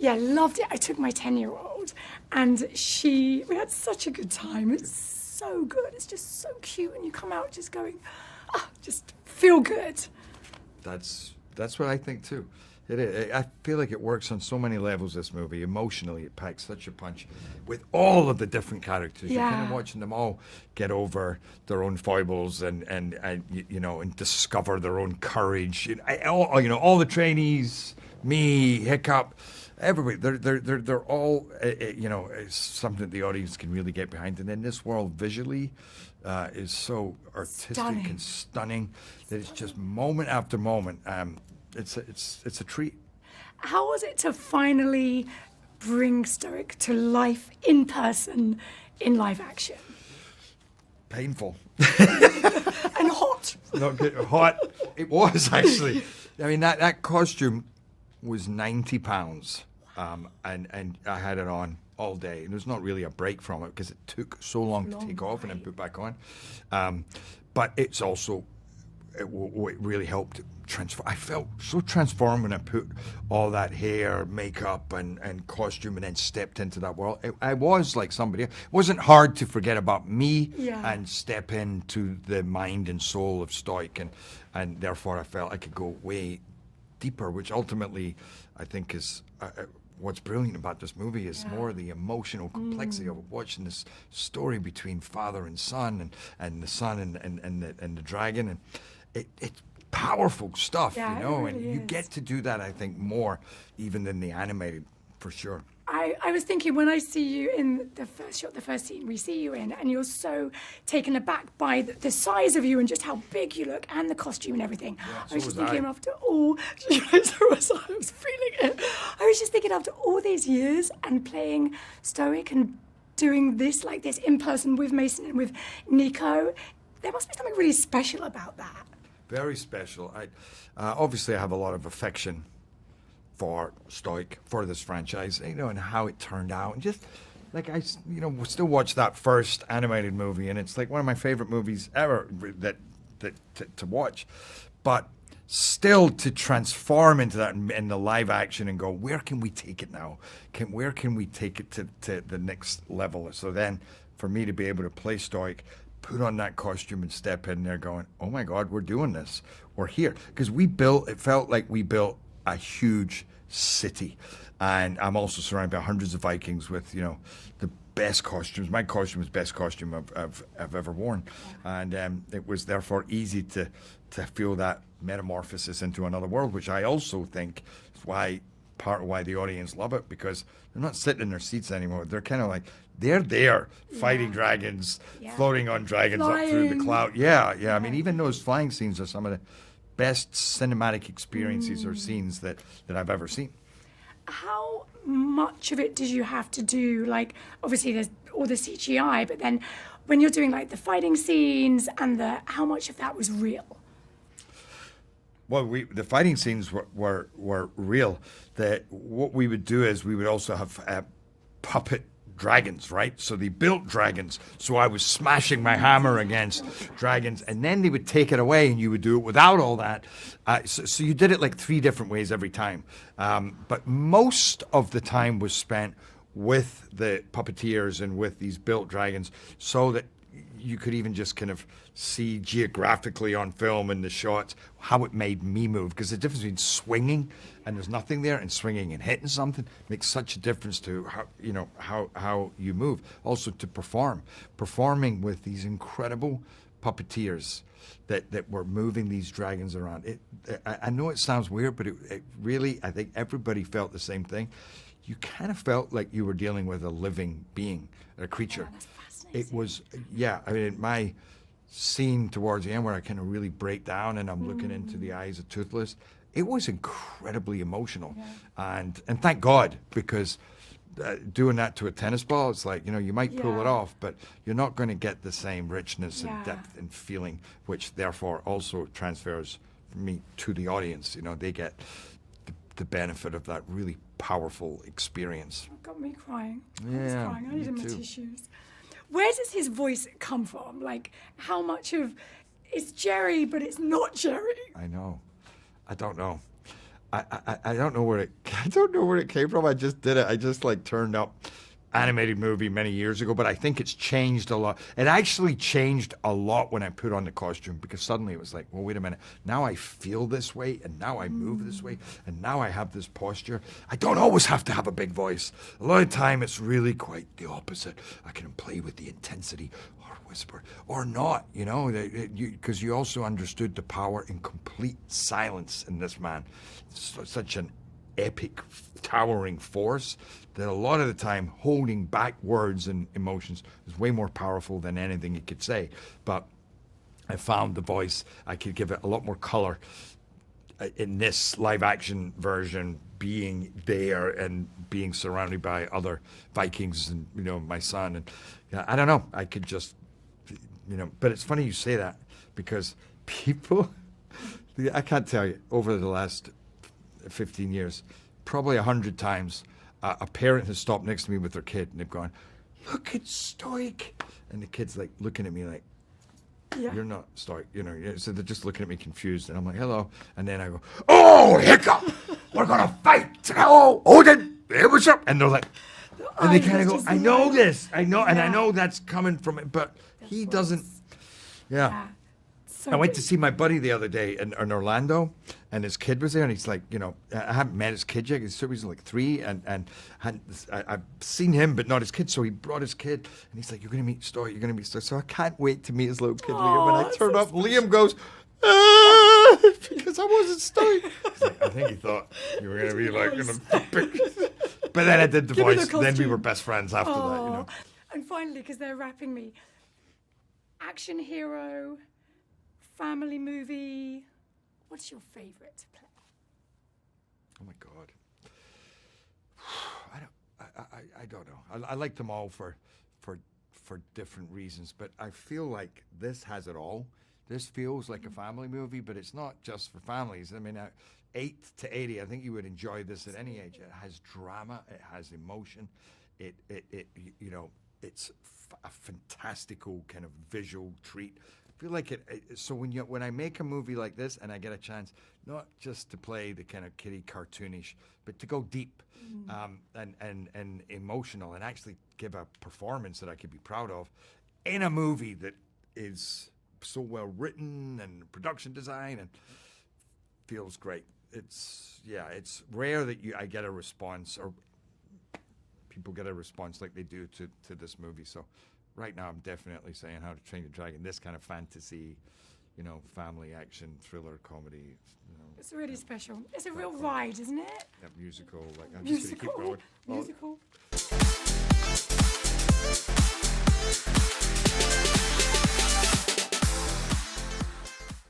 Yeah, loved it. I took my 10-year-old and we had such a good time. It's so good. It's just so cute. And you come out just going, just feel good. That's what I think too. I feel like it works on so many levels, this movie. Emotionally, it packs such a punch with all of the different characters. Yeah. You're kind of watching them all get over their own foibles and discover their own courage. All the trainees, me, Hiccup, everybody. They're all something that the audience can really get behind. And then this world visually is so artistic and stunning that it's just moment after moment. It's a treat. How was it to finally bring Stoick to life in person in live action? Painful. And hot. Not good. Hot. It was, actually. I mean, that costume was £90. And I had it on all day. And there's not really a break from it because it took so long to take off and then put back on. But it's also, it really helped transform. I felt so transformed when I put all that hair, makeup, and costume, and then stepped into that world. I was like somebody. It wasn't hard to forget about me and step into the mind and soul of Stoick, and therefore I felt I could go way deeper, which ultimately I think is what's brilliant about this movie is more the emotional complexity of watching this story between father and son, and the son and the dragon, and it's powerful stuff, really and you get to do that, I think, more even than the animated, for sure. I was thinking when I see you in the first shot, the first scene we see you in, and you're so taken aback by the size of you and just how big you look and the costume and everything. I was just thinking after all, I was feeling it. I was just thinking after all these years and playing Stoick and doing this like this in person with Mason and with Nico, there must be something really special about that. Very special. Obviously, I have a lot of affection for Stoick, for this franchise, and how it turned out. And just like I still watch that first animated movie, and it's like one of my favorite movies ever to watch. But still, to transform into that in the live action and go, where can we take it now? Where can we take it to the next level? So then, for me to be able to play Stoick, put on that costume and step in there going, oh my God, we're doing this. We're here. Because it felt like we built a huge city. And I'm also surrounded by hundreds of Vikings with, the best costumes. My costume is the best costume I've ever worn. And it was therefore easy to feel that metamorphosis into another world, which I also think is part of why the audience love it, because they're not sitting in their seats anymore. They're kind of like, they're there fighting dragons, floating on dragons up through the cloud. Yeah. I mean, even those flying scenes are some of the best cinematic experiences or scenes that I've ever seen. How much of it did you have to do? Like, obviously there's all the CGI, but then when you're doing like the fighting scenes and how much of that was real? Well, the fighting scenes were real. What we would do is we would also have puppet dragons, right? So they built dragons. So I was smashing my hammer against dragons, and then they would take it away, and you would do it without all that. So you did it like 3 different ways every time. But most of the time was spent with the puppeteers and with these built dragons, so that you could even just kind of see geographically on film in the shots how it made me move, because the difference between swinging and there's nothing there and swinging and hitting something makes such a difference to how you move. Also to performing with these incredible puppeteers that were moving these dragons around. I know it sounds weird, but it really, I think everybody felt the same thing. You kind of felt like you were dealing with a living being, a creature. Yeah, that's fascinating. It was, I mean, my scene towards the end where I kind of really break down and I'm looking into the eyes of Toothless, it was incredibly emotional. And thank God, because doing that to a tennis ball, it's like, you might pull it off, but you're not going to get the same richness and depth and feeling, which therefore also transfers from me to the audience. They get the benefit of that really powerful experience. It got me crying. Yeah, I was crying. I needed my too. tissues. Where does his voice come from? Like, how much of it's Jerry, but it's not Jerry? I know. I don't know. I don't know where it I don't know where it came from. I just did it. I just like turned up animated movie many years ago, but I think it's changed a lot. It actually changed a lot when I put on the costume, because suddenly it was like, well, wait a minute. Now I feel this way, and now I move this way, and now I have this posture. I don't always have to have a big voice. A lot of time it's really quite the opposite. I can play with the intensity or whisper or not, you know, because you also understood the power in complete silence in this man. It's such an epic, towering force that a lot of the time holding back words and emotions is way more powerful than anything you could say. But I found the voice, I could give it a lot more color in this live action version, being there and being surrounded by other Vikings and, you know, my son. And I don't know, I could just, you know, but it's funny you say that, because people, I can't tell you, over the last 15 years, probably 100 times, a parent has stopped next to me with their kid and they've gone, "Look at Stoick," and the kid's like looking at me like, "You're not Stoick," you know. So they're just looking at me confused, and I'm like, "Hello," and then I go, "Oh, hiccup! We're gonna fight! Oh, Odin, what's up?" And they're like, and they kind of go, "I know this, I know," and I know that's coming from it, but he doesn't. Yeah. So I went to see my buddy the other day in Orlando, and his kid was there, and he's like, you know, I haven't met his kid yet. He's like 3, and I've seen him, but not his kid. So he brought his kid, and he's like, "You're going to meet Stoick, you're going to meet Stoick." So I can't wait to meet his little kid, Liam. When I turn up, Liam goes, because I wasn't Stoick. He's like, "I think he thought you were going to be like, you know, but then I did the voice. Then we were best friends after that, you know. And finally, because they're wrapping me, action hero, family movie, what's your favorite to play? Oh my God. I don't know. I like them all for different reasons, but I feel like this has it all. This feels like a family movie, but it's not just for families. I mean, 8 to 80, I think you would enjoy this at any age. It has drama, it has emotion, it you know, it's a fantastical kind of visual treat. I feel like so when I make a movie like this and I get a chance not just to play the kind of kiddie cartoonish, but to go deep and emotional, and actually give a performance that I could be proud of in a movie that is so well written and production design and feels great. It's rare that I get a response, or people get a response like they do to this movie. So right now, I'm definitely saying How to Train Your Dragon. This kind of fantasy, you know, family action thriller comedy. You know, it's really special. It's a real ride, isn't it? Yeah, musical. Like I'm just gonna keep going. Musical.